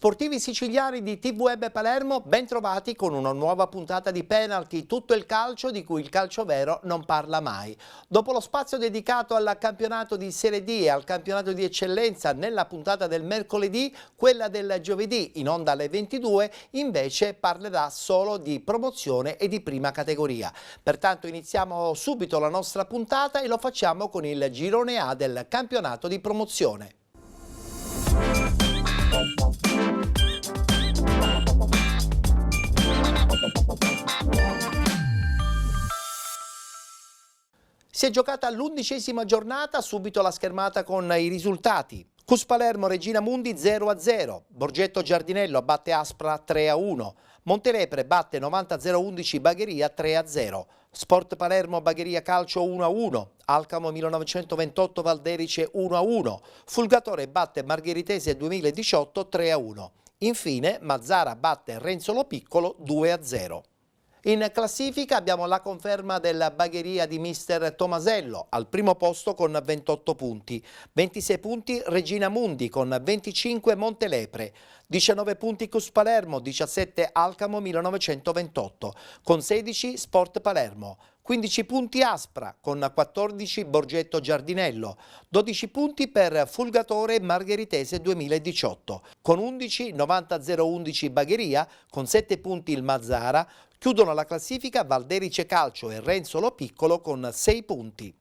Sportivi siciliani di TV Web Palermo, ben trovati con una nuova puntata di Penalty, tutto il calcio di cui il calcio vero non parla mai. Dopo lo spazio dedicato al campionato di Serie D e al campionato di eccellenza nella puntata del mercoledì, quella del giovedì in onda alle 22 invece parlerà solo di promozione e di prima categoria. Pertanto iniziamo subito la nostra puntata e lo facciamo con il girone A del campionato di promozione. Si è giocata l'11ª giornata, subito la schermata con i risultati. Cus Palermo Regina Mundi 0-0, Borgetto Giardinello batte Aspra 3-1, Montelepre batte 90-011 Bagheria 3-0, Sport Palermo Bagheria Calcio 1-1, Alcamo 1928 Valderice 1-1, Fulgatore batte Margheritese 2018 3-1. Infine Mazzara batte Renzolo Piccolo 2-0. In classifica abbiamo la conferma della Bagheria di mister Tomasello, al primo posto con 28 punti, 26 punti Regina Mundi con 25 Montelepre, 19 punti Cus Palermo, 17 Alcamo 1928, con 16 Sport Palermo, 15 punti Aspra con 14 Borgetto Giardinello, 12 punti per Fulgatore Margheritese 2018, con 11 90-011 Bagheria, con 7 punti il Mazzara. Chiudono la classifica Valderice Calcio e Renzolo Piccolo con 6 punti.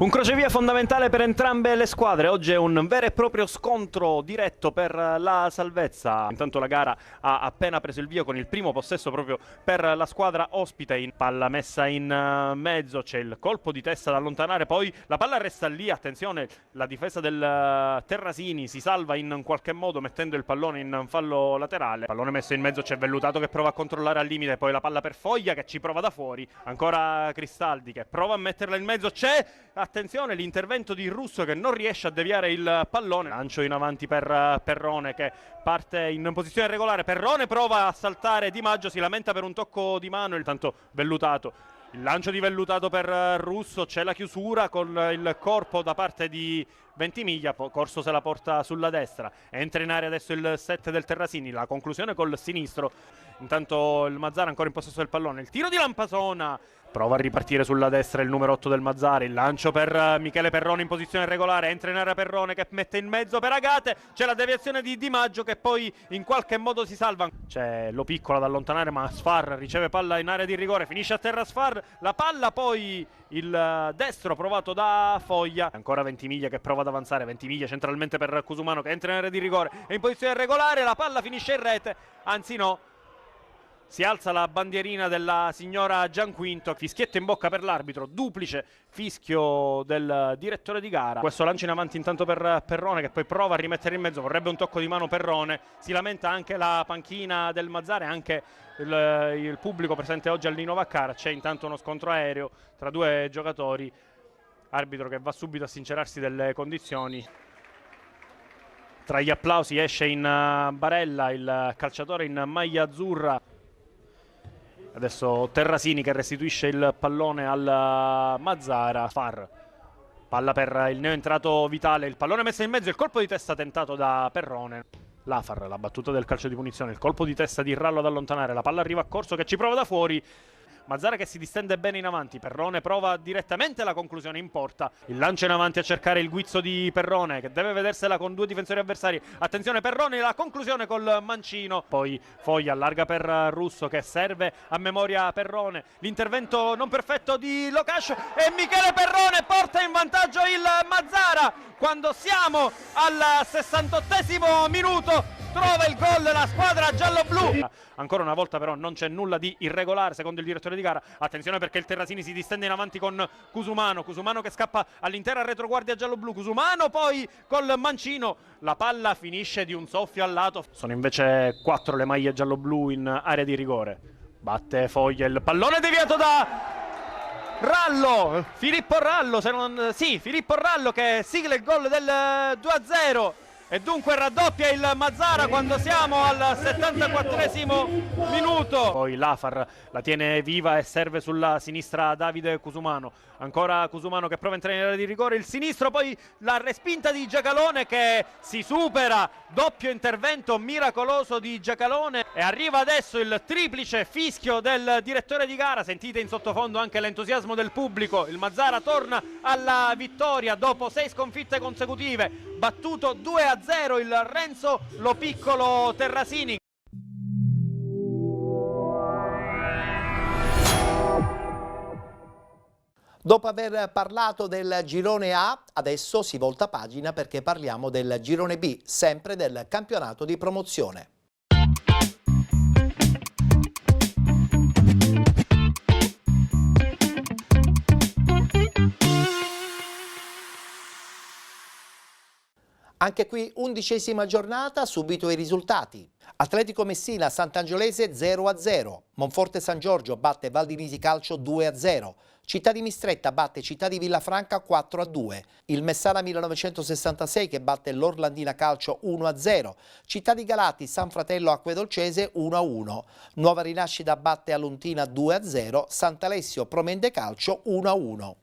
Un crocevia fondamentale per entrambe le squadre, oggi è un vero e proprio scontro diretto per la salvezza. Intanto la gara ha appena preso il via con il primo possesso proprio per la squadra ospite, in palla messa in mezzo, c'è il colpo di testa da allontanare, poi la palla resta lì, attenzione, la difesa del Terrasini si salva in qualche modo mettendo il pallone in fallo laterale, pallone messo in mezzo, c'è Vellutato che prova a controllare al limite, poi la palla per Foglia che ci prova da fuori, ancora Cristaldi che prova a metterla in mezzo, c'è... Attenzione l'intervento di Russo che non riesce a deviare il pallone, lancio in avanti per Perrone che parte in posizione regolare, Perrone prova a saltare Di Maggio, si lamenta per un tocco di mano, intanto Vellutato, il lancio di Vellutato per Russo, c'è la chiusura con il corpo da parte di Ventimiglia, Corso se la porta sulla destra, entra in area adesso il set del Terrasini, la conclusione col sinistro, intanto il Mazzara ancora in possesso del pallone, il tiro di Lampasona, prova a ripartire sulla destra il numero 8 del Mazzara, il lancio per Michele Perrone in posizione regolare, entra in area Perrone che mette in mezzo per Agate, c'è la deviazione di Di Maggio che poi in qualche modo si salva, c'è Lo Piccolo ad allontanare ma Sfar riceve palla in area di rigore, finisce a terra Sfar, la palla poi il destro provato da Foglia, ancora Ventimiglia che prova ad avanzare, Ventimiglia centralmente per Cusumano che entra in area di rigore, è in posizione regolare, la palla finisce in rete, anzi no, si alza la bandierina della signora Gianquinto, fischietto in bocca per l'arbitro, duplice fischio del direttore di gara. Questo lancio in avanti intanto per Perrone che poi prova a rimettere in mezzo, vorrebbe un tocco di mano Perrone, si lamenta anche la panchina del Mazzara e anche il pubblico presente oggi all'Nino Vaccara, c'è intanto uno scontro aereo tra due giocatori, arbitro che va subito a sincerarsi delle condizioni. Tra gli applausi esce in barella il calciatore in maglia azzurra. Adesso Terrasini che restituisce il pallone al Mazzara, Far, palla per il neoentrato Vitale, il pallone messo in mezzo, il colpo di testa tentato da Perrone, Lafar, la battuta del calcio di punizione, il colpo di testa di Rallo ad allontanare, la palla arriva a Corso che ci prova da fuori, Mazzara che si distende bene in avanti, Perrone prova direttamente la conclusione in porta, il lancio in avanti a cercare il guizzo di Perrone che deve vedersela con due difensori avversari, attenzione Perrone, la conclusione col mancino, poi Foglia allarga per Russo che serve a memoria Perrone, l'intervento non perfetto di Locascio e Michele Perrone porta in vantaggio il Mazzara quando siamo al 68esimo minuto. Trova il gol la squadra giallo-blu. Ancora una volta però non c'è nulla di irregolare secondo il direttore di gara. Attenzione perché il Terrasini si distende in avanti con Cusumano. Cusumano che scappa all'intera retroguardia giallo-blu. Cusumano poi col mancino. La palla finisce di un soffio al lato. Sono invece 4 le maglie giallo-blu in area di rigore. Batte Foglia, il pallone deviato da Rallo. Filippo Rallo, Filippo Rallo che sigla il gol del 2-0. e dunque raddoppia il Mazzara quando siamo al 74esimo minuto. Poi Lafar la tiene viva e serve sulla sinistra Davide Cusumano, ancora Cusumano che prova a entrare in area di rigore, il sinistro, poi la respinta di Giacalone che si supera, doppio intervento miracoloso di Giacalone e arriva adesso il triplice fischio del direttore di gara. Sentite in sottofondo anche l'entusiasmo del pubblico. Il Mazzara torna alla vittoria dopo 6 sconfitte consecutive, battuto 2-0 il Renzo Lo Piccolo Terrasini. Dopo aver parlato del girone A, adesso si volta pagina perché parliamo del girone B, sempre del campionato di promozione. Anche qui 11ª giornata, subito i risultati. Atletico Messina Sant'Angiolese 0-0, Monforte San Giorgio batte Valdinisi Calcio 2-0, Città di Mistretta batte Città di Villafranca 4-2, il Messana 1966 che batte l'Orlandina Calcio 1-0, Città di Galati San Fratello Acquedolcese 1-1, Nuova Rinascita batte Aluntina 2-0, Sant'Alessio Promende Calcio 1-1.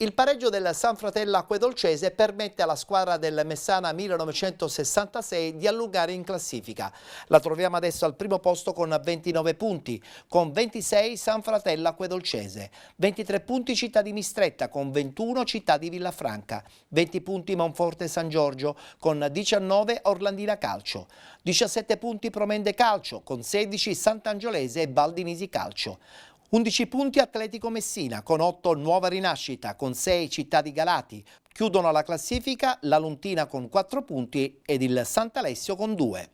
Il pareggio del San Fratello Acquedolcese permette alla squadra del Messana 1966 di allungare in classifica. La troviamo adesso al primo posto con 29 punti, con 26 San Fratello Acquedolcese, 23 punti Città di Mistretta, con 21 Città di Villafranca, 20 punti Monforte San Giorgio, con 19 Orlandina Calcio, 17 punti Promende Calcio, con 16 Sant'Angiolese e Valdinisi Calcio. 11 punti Atletico Messina, con 8 Nuova Rinascita, con 6 Città di Galati. Chiudono la classifica la Luntina con 4 punti ed il Sant'Alessio con 2.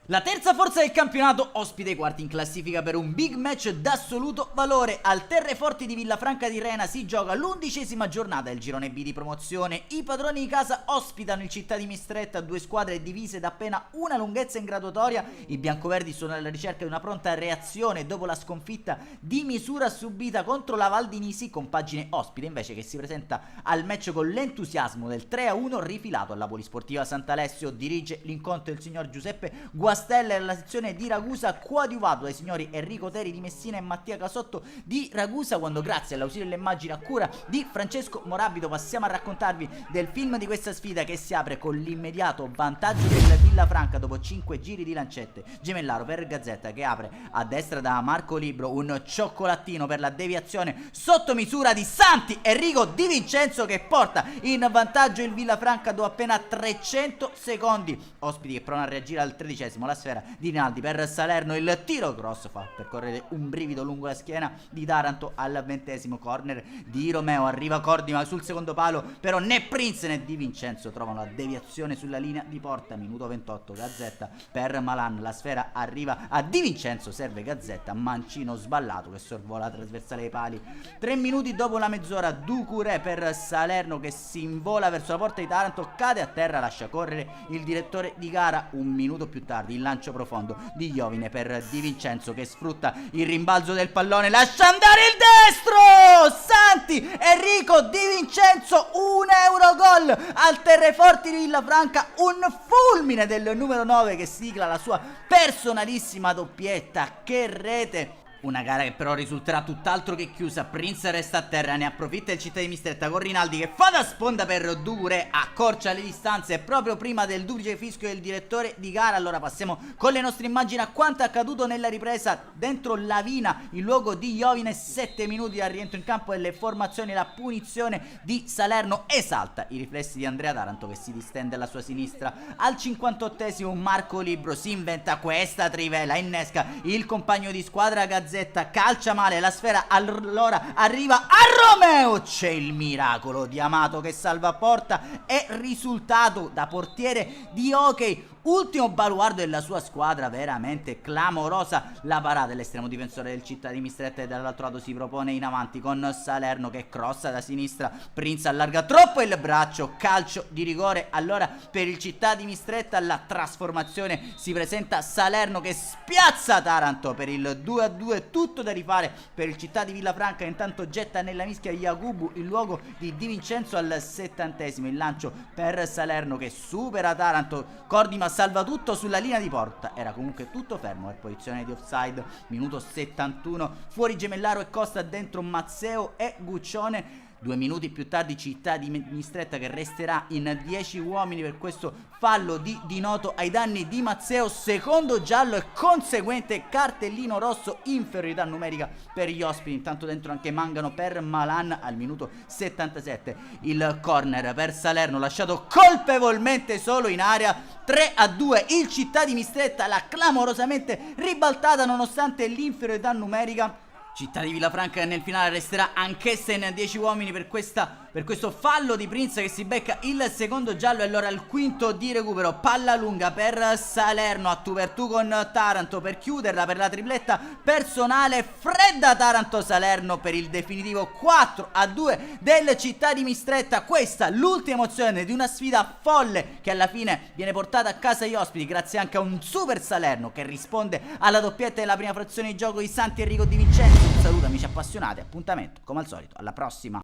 La terza forza del campionato ospita i quarti in classifica per un big match d'assoluto valore. Al Terreforti di Villafranca di Rena si gioca l'11ª giornata del girone B di promozione. I padroni di casa ospitano il Città di Mistretta, 2 squadre divise da appena una lunghezza in graduatoria. I biancoverdi sono alla ricerca di una pronta reazione dopo la sconfitta di misura subita contro la Valdinisi, compagine ospite invece che si presenta al match con l'entusiasmo del 3-1 rifilato alla Polisportiva Sant'Alessio. Dirige l'incontro il signor Giuseppe Guastella e la sezione di Ragusa, coadiuvato dai signori Enrico Teri di Messina e Mattia Casotto di Ragusa, quando grazie all'ausilio delle immagini a cura di Francesco Morabito passiamo a raccontarvi del film di questa sfida che si apre con l'immediato vantaggio del Villafranca dopo 5 giri di lancette. Gemellaro per Gazzetta che apre a destra da Marco Libro, un cioccolatino per la deviazione sotto misura di Santi Enrico Di Vincenzo che porta in vantaggio il Villafranca dopo appena 300 secondi. Ospiti che provano a reagire al 13esimo, la sfera di Rinaldi per Salerno, il tiro cross fa percorrere un brivido lungo la schiena di Taranto. Al 20esimo corner di Romeo, arriva Cordima sul secondo palo, però né Prince né Di Vincenzo trovano la deviazione sulla linea di porta. Minuto 28, Gazzetta per Malan, la sfera arriva a Di Vincenzo, serve Gazzetta, mancino sballato che sorvola la trasversale ai pali. 3 minuti dopo la mezz'ora, Ducuré per Salerno che si invola verso la porta di Taranto, cade a terra, lascia correre il direttore di gara. Un minuto più tardi il lancio profondo di Iovine per Di Vincenzo che sfrutta il rimbalzo del pallone, lascia andare il destro, Santi Enrico Di Vincenzo, un Eurogol al Terreforti di Villafranca, un fulmine del numero 9 che sigla la sua personalissima doppietta. Che rete! Una gara che però risulterà tutt'altro che chiusa. Prince resta a terra, ne approfitta il Città di Mistretta con Rinaldi che fa da sponda per Ducuré, accorcia le distanze proprio prima del duplice fischio del direttore di gara. Allora passiamo con le nostre immagini a quanto accaduto nella ripresa dentro Lavina, il luogo di Iovine. 7 minuti al rientro in campo delle formazioni, la punizione di Salerno esalta i riflessi di Andrea Taranto che si distende alla sua sinistra. Al 58esimo Marco Libro si inventa questa trivela, innesca il compagno di squadra Gazzetta, calcia male, la sfera allora arriva a Romeo, c'è il miracolo di Amato che salva a porta. È risultato da portiere di hockey ultimo baluardo della sua squadra, veramente clamorosa la parata dell'estremo difensore del Città di Mistretta, e dall'altro lato si propone in avanti con Salerno che crossa da sinistra, Prince allarga troppo il braccio, calcio di rigore allora per il Città di Mistretta. La trasformazione si presenta Salerno che spiazza Taranto per il 2-2, tutto da rifare per il Città di Villafranca. Intanto getta nella mischia Yakubu in luogo di Di Vincenzo al 70esimo, il lancio per Salerno che supera Taranto, Cordima salva tutto sulla linea di porta, era comunque tutto fermo per posizione di offside. Minuto 71, fuori Gemellaro e Costa, dentro Mazzeo e Guccione. 2 minuti più tardi Città di Mistretta che resterà in 10 uomini per questo fallo di Di Noto ai danni di Mazzeo, secondo giallo e conseguente cartellino rosso, inferiorità numerica per gli ospiti. Intanto dentro anche Mangano per Malan al minuto 77, il corner per Salerno lasciato colpevolmente solo in area. 3-2, il Città di Mistretta l'ha clamorosamente ribaltata nonostante l'inferiorità numerica. Città di Villafranca nel finale resterà anch'essa in 10 uomini per questo fallo di Prince che si becca il secondo giallo. E allora il quinto di recupero, palla lunga per Salerno a tu per tu con Taranto per chiuderla per la tripletta personale. Fredda Taranto-Salerno per il definitivo 4-2 del Città di Mistretta. Questa l'ultima emozione di una sfida folle che alla fine viene portata a casa agli ospiti grazie anche a un super Salerno che risponde alla doppietta della prima frazione di gioco di Santi Enrico Di Vincenzo. Un saluto amici appassionati, appuntamento come al solito alla prossima.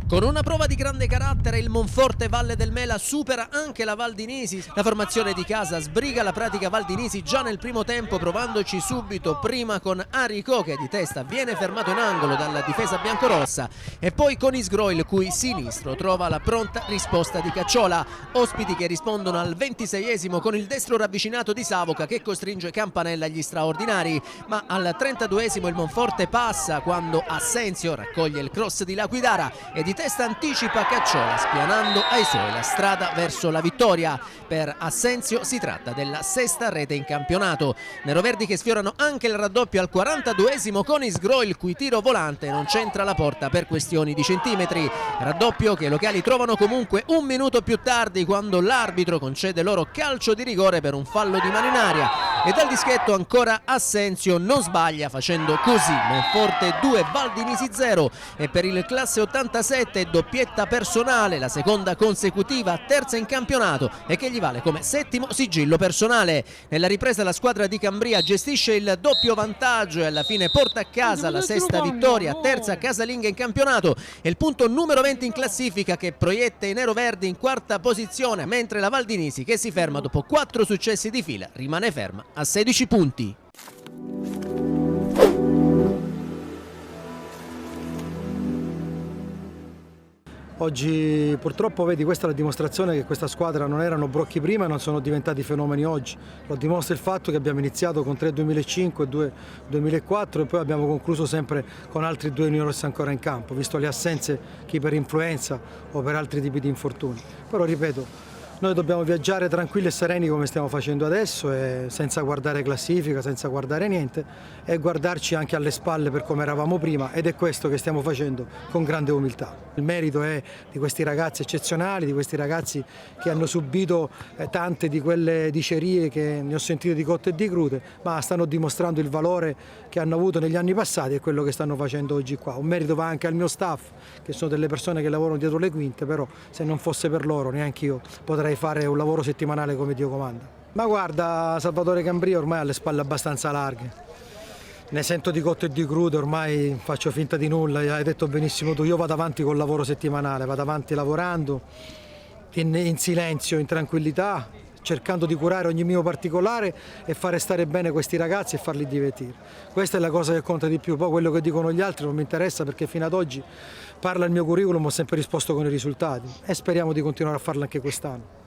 Con una prova di grande carattere il Monforte Valle del Mela supera anche la Valdinisi. La formazione di casa sbriga la pratica Valdinisi già nel primo tempo, provandoci subito, prima con Arico che di testa viene fermato in angolo dalla difesa biancorossa e poi con Isgro il cui sinistro trova la pronta risposta di Cacciola. Ospiti che rispondono al 26esimo con il destro ravvicinato di Savoca che costringe Campanella agli straordinari, ma al 32esimo il Monforte passa quando Assenzio raccoglie il cross di Laquidara e di testa anticipa Cacciola spianando ai suoi la strada verso la vittoria. Per Assenzio si tratta della sesta rete in campionato. Neroverdi che sfiorano anche il raddoppio al 42esimo con Isgro il cui tiro volante non c'entra la porta per questioni di centimetri. Raddoppio che i locali trovano comunque un minuto più tardi quando l'arbitro concede loro calcio di rigore per un fallo di mano in aria e dal dischetto ancora Assenzio non sbaglia facendo così Monforte 2 Valdinisi 0 e per il classe 87 doppietta personale, la seconda consecutiva, terza in campionato e che gli vale come settimo sigillo personale. Nella ripresa la squadra di Cambria gestisce il doppio vantaggio e alla fine porta a casa la sesta vittoria, terza casalinga in campionato e il punto numero 20 in classifica che proietta i neroverdi in quarta posizione, mentre la Valdinisi che si ferma dopo 4 successi di fila rimane ferma a 16 punti. Oggi purtroppo vedi, questa è la dimostrazione che questa squadra non erano brocchi prima e non sono diventati fenomeni oggi. Lo dimostra il fatto che abbiamo iniziato con 3 2005 e 2 2004 e poi abbiamo concluso sempre con altri 2 juniores ancora in campo, visto le assenze chi per influenza o per altri tipi di infortuni. Però ripeto, noi dobbiamo viaggiare tranquilli e sereni come stiamo facendo adesso e senza guardare classifica, senza guardare niente e guardarci anche alle spalle per come eravamo prima ed è questo che stiamo facendo con grande umiltà. Il merito è di questi ragazzi eccezionali, di questi ragazzi che hanno subito tante di quelle dicerie che ne ho sentite di cotte e di crude, ma stanno dimostrando il valore che hanno avuto negli anni passati e quello che stanno facendo oggi qua. Un merito va anche al mio staff, che sono delle persone che lavorano dietro le quinte, però se non fosse per loro neanche io potrei fare un lavoro settimanale come Dio comanda. Ma guarda, Salvatore Cambria ormai ha le spalle abbastanza larghe. Ne sento di cotte e di crude, ormai faccio finta di nulla, hai detto benissimo tu, io vado avanti col lavoro settimanale, vado avanti lavorando in silenzio, in tranquillità, cercando di curare ogni mio particolare e fare stare bene questi ragazzi e farli divertire. Questa è la cosa che conta di più, poi quello che dicono gli altri non mi interessa perché fino ad oggi parla il mio curriculum, ho sempre risposto con i risultati e speriamo di continuare a farlo anche quest'anno.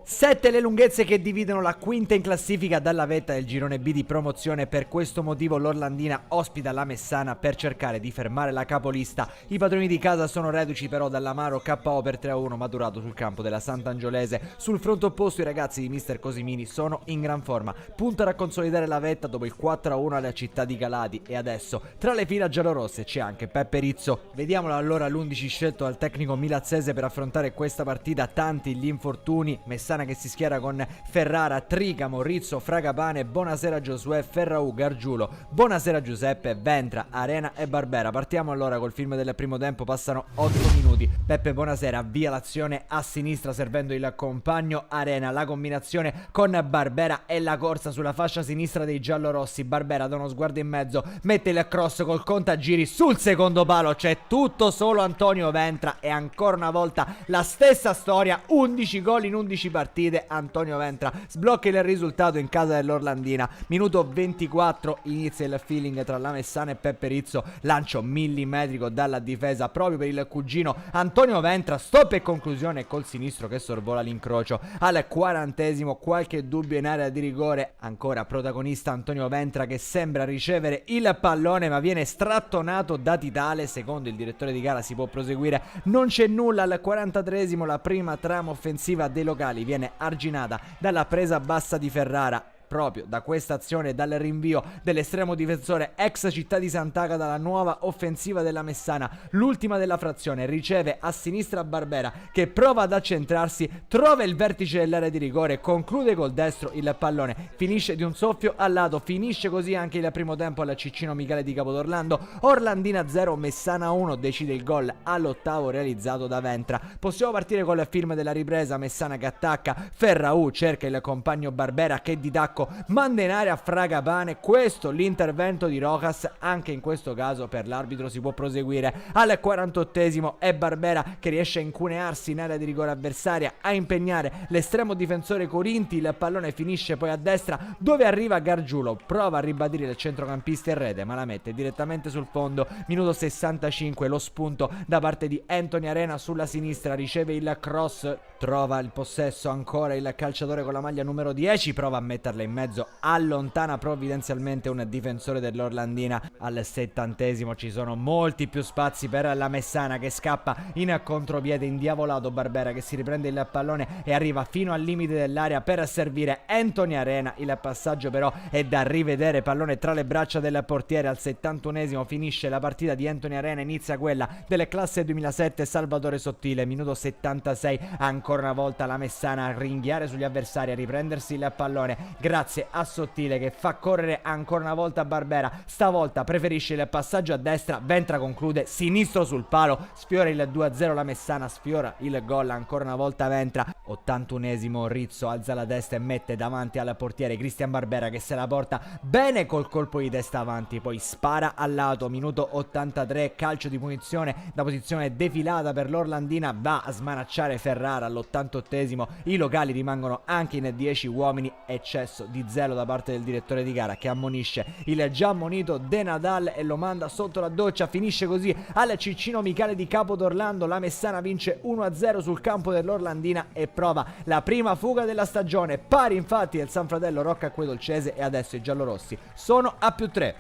7 le lunghezze che dividono la quinta in classifica dalla vetta del girone B di promozione. Per questo motivo l'Orlandina ospita la Messana per cercare di fermare la capolista. I padroni di casa sono reduci però dall'amaro KO per 3-1 maturato sul campo della Sant'Angiolese. Sul fronte opposto i ragazzi di mister Cosimini sono in gran forma, puntano a consolidare la vetta dopo il 4-1 alla città di Galati e adesso tra le fila giallorosse c'è anche Peppe Rizzo. Vediamolo allora l'11 scelto dal tecnico milazzese per affrontare questa partita. Tanti gli infortuni, Messana che si schiera con Ferrara, Tricamo, Rizzo, Fragapane, Bonasera Giosuè, Ferraù, Gargiulo, Bonasera Giuseppe, Ventra, Arena e Barbera. Partiamo allora col film del primo tempo, passano 8 minuti. Peppe Bonasera avvia l'azione a sinistra servendo il compagno Arena, la combinazione con Barbera e la corsa sulla fascia sinistra dei giallorossi. Barbera da uno sguardo in mezzo mette il cross col contagiri sul secondo palo, c'è tutto solo Antonio Ventra e ancora una volta la stessa storia, 11 gol in 11 partite. Antonio Ventra sblocca il risultato in casa dell'Orlandina. Minuto 24 inizia il feeling tra la Messana e Peppe Rizzo, lancio millimetrico dalla difesa proprio per il cugino Antonio Ventra, stop e conclusione col sinistro che sorvola l'incrocio. Al 40esimo qualche dubbio in area di rigore, ancora protagonista Antonio Ventra che sembra ricevere il pallone ma viene strattonato da Titale. Secondo il direttore di gara si può proseguire, non c'è nulla. Al 43esimo la prima trama offensiva dei locali viene arginata dalla presa bassa di Ferrara. Proprio da questa azione e dal rinvio dell'estremo difensore ex Città di Sant'Agata la nuova offensiva della Messana, l'ultima della frazione, riceve a sinistra Barbera che prova ad accentrarsi, trova il vertice dell'area di rigore, conclude col destro il pallone, finisce di un soffio al lato. Finisce così anche il primo tempo al Ciccino Michele di Capodorlando. Orlandina 0 Messana 1, decide il gol all'8º realizzato da Ventra. Possiamo partire col film della ripresa. Messana che attacca, Ferraù cerca il compagno Barbera che di tacco manda in area a Fragapane. Questo l'intervento di Rojas, anche in questo caso per l'arbitro si può proseguire. Al 48esimo è Barbera che riesce a incunearsi in area di rigore avversaria, a impegnare l'estremo difensore Corinti. Il pallone finisce poi a destra dove arriva Gargiulo, prova a ribadire il centrocampista in rete ma la mette direttamente sul fondo. Minuto 65 lo spunto da parte di Anthony Arena sulla sinistra, riceve il cross, trova il possesso ancora il calciatore con la maglia numero 10, prova a metterla in mezzo, allontana provvidenzialmente un difensore dell'Orlandina. Al 70esimo ci sono molti più spazi per la Messana che scappa in contropiede, indiavolato Barbera che si riprende il pallone e arriva fino al limite dell'area per servire Anthony Arena. Il passaggio però è da rivedere, pallone tra le braccia del portiere. Al 71esimo finisce la partita di Anthony Arena, inizia quella delle classe 2007 Salvatore Sottile. Minuto 76 ancora una volta la Messana a ringhiare sugli avversari, a riprendersi il pallone grazie a Sottile che fa correre ancora una volta Barbera, stavolta preferisce il passaggio a destra. Ventra conclude sinistro sul palo, sfiora il 2-0 la Messana, sfiora il gol ancora una volta Ventra. 81esimo Rizzo alza la testa e mette davanti al portiere Cristian Barbera che se la porta bene col colpo di testa avanti, poi spara al lato. Minuto 83 calcio di punizione da posizione defilata per l'Orlandina, va a smanacciare Ferrara. All'88esimo i locali rimangono anche in 10 uomini, eccesso di zelo da parte del direttore di gara che ammonisce il già ammonito De Nadal e lo manda sotto la doccia. Finisce così al Ciccino Michele di Capodorlando, la Messana vince 1-0 sul campo dell'Orlandina e prova la prima fuga della stagione. Pari infatti del San Fratello Rocca Acquedolcese e adesso i giallorossi sono a +3.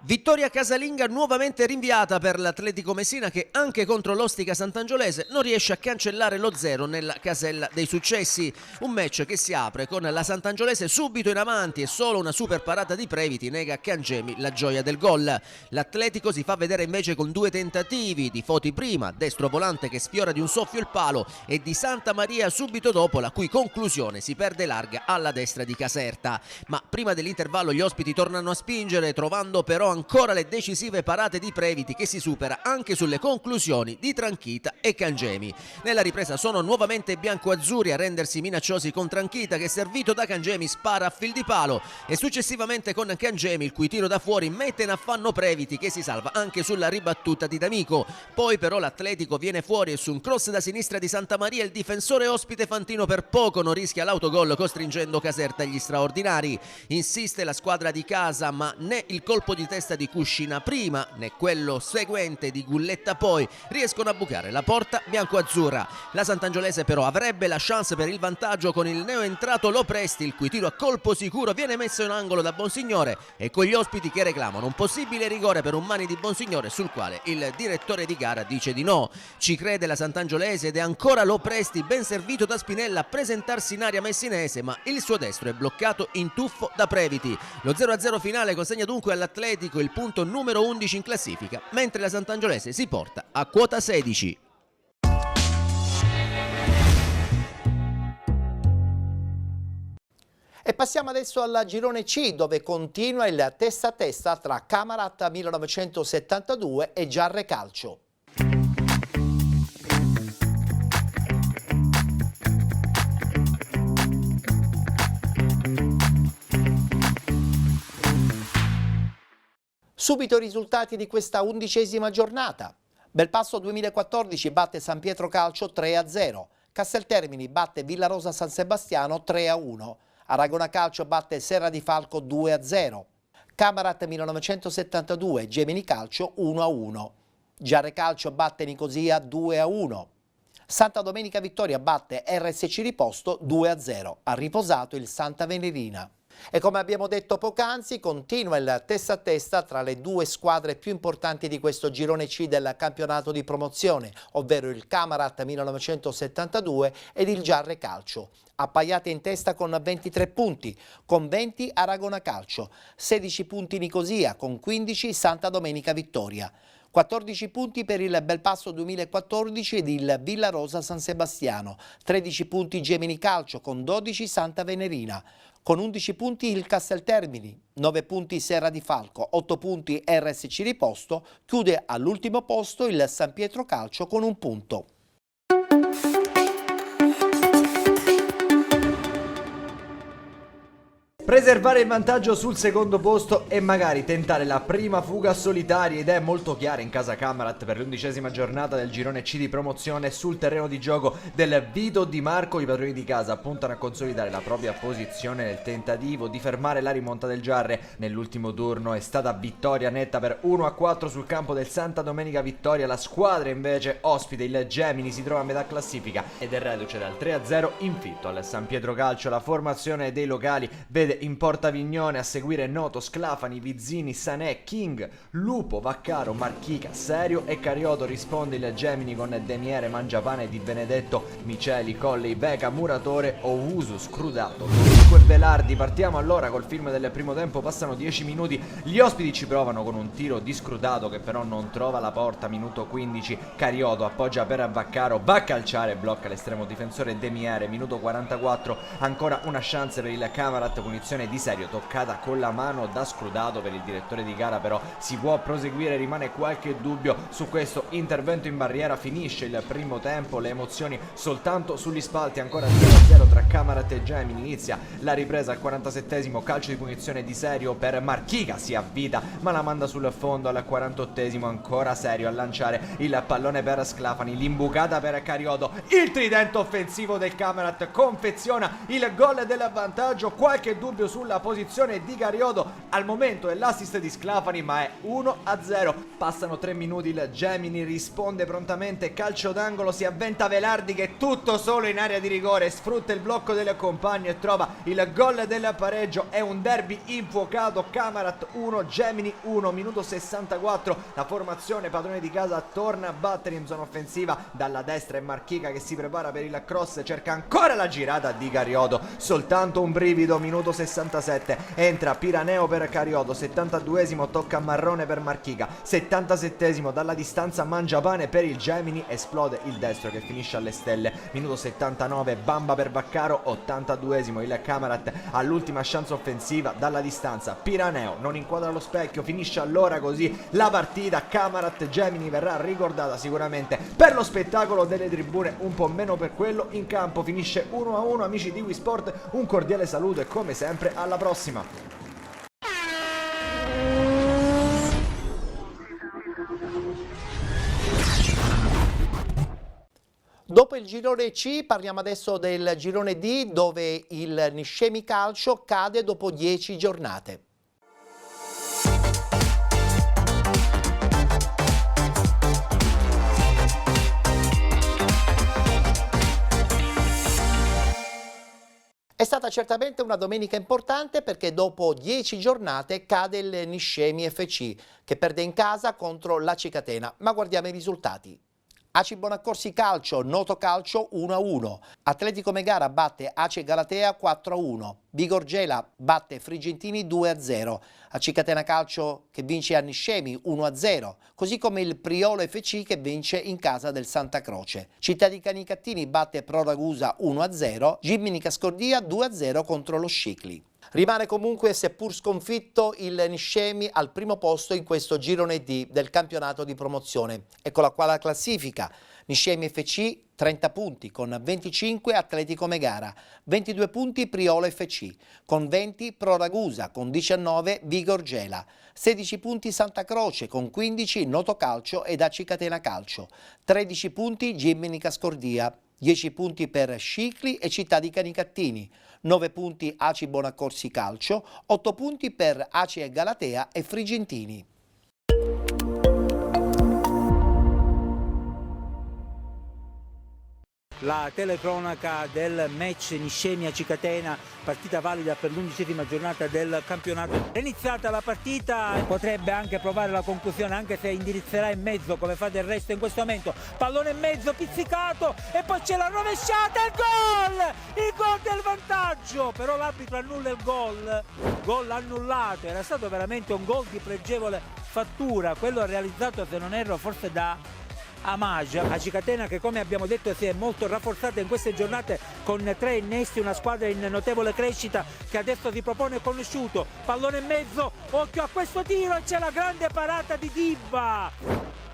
Vittoria casalinga nuovamente rinviata per l'Atletico Messina, che anche contro l'Ostica Sant'Angiolese non riesce a cancellare lo 0 nella casella dei successi. Un match che si apre con la Sant'Angiolese subito in avanti e solo una super parata di Previti nega a Cangemi la gioia del gol. L'Atletico si fa vedere invece con 2 tentativi, di Foti prima, destro volante che sfiora di un soffio il palo, e di Santa Maria subito dopo, la cui conclusione si perde larga alla destra di Caserta. Ma prima dell'intervallo gli ospiti tornano a spingere, trovando però ancora le decisive parate di Previti, che si supera anche sulle conclusioni di Tranchita e Cangemi. Nella ripresa sono nuovamente i biancoazzurri a rendersi minacciosi con Tranchita, che servito da Cangemi spara a fil di palo, e successivamente con Cangemi, il cui tiro da fuori mette in affanno Previti, che si salva anche sulla ribattuta di D'Amico. Poi però l'Atletico viene fuori e su un cross da sinistra di Santa Maria il difensore ospite Fantino per poco non rischia l'autogol, costringendo Caserta agli straordinari. Insiste la squadra di casa, ma né il colpo di testa di Cuscina prima né quello seguente di Gulletta poi riescono a bucare la porta biancoazzurra. La Sant'Angiolese però avrebbe la chance per il vantaggio con il neoentrato Lopresti, il cui tiro a colpo sicuro viene messo in angolo da Bonsignore, e con gli ospiti che reclamano un possibile rigore per un mani di Bonsignore, sul quale il direttore di gara dice di no. Ci crede la Sant'Angiolese ed è ancora Lopresti, ben servito da Spinella, a presentarsi in area messinese, ma il suo destro è bloccato in tuffo da Previti. Lo 0-0 finale consegna dunque all'Atletico il punto numero 11 in classifica, mentre la Sant'Angiolese si porta a quota 16. E passiamo adesso al girone C, dove continua il testa a testa tra Camarat 1972 e Giarre Calcio. Subito i risultati di questa 11ª giornata. Belpasso 2014 batte San Pietro Calcio 3-0. Casteltermini batte Villarosa San Sebastiano 3-1. Aragona Calcio batte Serra di Falco 2-0. Camarat 1972 Gemini Calcio 1-1. Giarre Calcio batte Nicosia 2-1. Santa Domenica Vittoria batte RSC Riposto 2-0. Ha riposato il Santa Venerina. E come abbiamo detto poc'anzi, continua il testa a testa tra le 2 squadre più importanti di questo girone C del campionato di promozione, ovvero il Camarat 1972 ed il Giarre Calcio. Appaiate in testa con 23 punti, con 20 Aragona Calcio, 16 punti Nicosia, con 15 Santa Domenica Vittoria. 14 punti per il Belpasso 2014 ed il Villarosa San Sebastiano, 13 punti Gemini Calcio con 12 Santa Venerina, con 11 punti il Casteltermini, 9 punti Serra di Falco, 8 punti RSC Riposto, chiude all'ultimo posto il San Pietro Calcio con 1 punto. Preservare il vantaggio sul secondo posto e magari tentare la prima fuga solitaria, ed è molto chiara in casa Camarat per l'11ª giornata del girone C di promozione. Sul terreno di gioco del Vito Di Marco i padroni di casa puntano a consolidare la propria posizione nel tentativo di fermare la rimonta del Giarre. Nell'ultimo turno è stata vittoria netta per 1-4 sul campo del Santa Domenica Vittoria. La squadra invece ospite, il Gemini, si trova a metà classifica ed è reduce dal 3-0 inflitto al San Pietro Calcio. La formazione dei locali vede in porta Vignone, a seguire Noto, Sclafani, Vizzini, Sanè, King, Lupo, Vaccaro, Marchica, Serio e Carioto. Risponde il Gemini con Demiere, Mangiapane, Di Benedetto, Miceli, Colley, Beca, Muratore, Ousu, Scrudato, Domenico e Velardi. Partiamo allora col film del primo tempo, passano 10 minuti, gli ospiti ci provano con un tiro di Scrudato che però non trova la porta. Minuto 15, Carioto appoggia per Vaccaro, va a calciare, blocca l'estremo difensore Demiere. Minuto 44, ancora una chance per il Camarat, punizione di Serio toccata con la mano da Scrudato. Per il direttore di gara però si può proseguire, rimane qualche dubbio su questo intervento in barriera. Finisce il primo tempo, le emozioni soltanto sugli spalti, ancora 0-0 tra Camarat e Gemini. Inizia la ripresa al 47esimo, calcio di punizione di Serio per Marchica, si avvita ma la manda sul fondo. Al 48esimo ancora Serio a lanciare il pallone per Sclafani, l'imbucata per Carioto, il tridente offensivo del Camarat confeziona il gol del vantaggio. Qualche dubbio sulla posizione di Carioto al momento dell'assist di Sclafani, ma è 1-0. Passano 3 minuti, il Gemini risponde prontamente, calcio d'angolo, si avventa Velardi che tutto solo in area di rigore sfrutta il blocco del compagno e trova il il gol del pareggio è un derby infuocato. Camarat 1, Gemini 1, minuto 64. La formazione padrone di casa torna a battere in zona offensiva. Dalla destra è Marchica che si prepara per il cross, cerca ancora la girata di Cariodo. Soltanto un brivido, minuto 67. Entra Piraneo per Cariodo, 72esimo tocca Marrone per Marchica, 77esimo dalla distanza Mangiapane per il Gemini, esplode il destro che finisce alle stelle. Minuto 79, Bamba per Baccaro, 82esimo il Camarat all'ultima chance offensiva dalla distanza. Piraneo non inquadra lo specchio, finisce allora così la partita. Camarat Gemini verrà ricordata sicuramente per lo spettacolo delle tribune, un po' meno per quello in campo. Finisce 1-1. Amici di Wisport, un cordiale saluto e come sempre alla prossima. Dopo il girone C parliamo adesso del girone D, dove il Niscemi Calcio cade dopo 10 giornate. È stata certamente una domenica importante perché dopo 10 giornate cade il Niscemi FC, che perde in casa contro l'Aci Catena. Ma guardiamo i risultati. Aci Bonaccorsi Calcio, Noto Calcio 1-1, Atletico Megara batte Aci Galatea 4-1, Bigorgela batte Frigentini 2-0, Aci Catena Calcio che vince a Niscemi 1-0, così come il Priolo FC che vince in casa del Santa Croce. Città di Canicattini batte Pro Ragusa 1-0, Gimini Cascordia 2-0 contro lo Scicli. Rimane comunque, seppur sconfitto, il Niscemi al primo posto in questo girone D del campionato di promozione. Eccola qua la classifica. Niscemi FC 30 punti con 25 Atletico Megara, 22 punti Priolo FC, con 20 Pro Ragusa, con 19 Bigorgela, 16 punti Santa Croce, con 15 Noto Calcio ed Aci Catena Calcio, 13 punti Gimini Cascordia, 10 punti per Scicli e Città di Canicattini, 9 punti Aci Bonaccorsi Calcio, 8 punti per Aci e Galatea e Frigentini. La telecronaca del match Niscemi-Aci Catena, partita valida per l'11ª giornata del campionato. È iniziata la partita, potrebbe anche provare la conclusione anche se indirizzerà in mezzo come fa del resto in questo momento. Pallone in mezzo, pizzicato e poi c'è la rovesciata e il gol del vantaggio, però l'arbitro annulla il gol annullato. Era stato veramente un gol di pregevole fattura, quello realizzato, se non erro, forse da Amagia. Aci Catena che, come abbiamo detto, si è molto rafforzata in queste giornate con 3 innesti, una squadra in notevole crescita che adesso si propone conosciuto. Pallone in mezzo, occhio a questo tiro e c'è la grande parata di Dibba.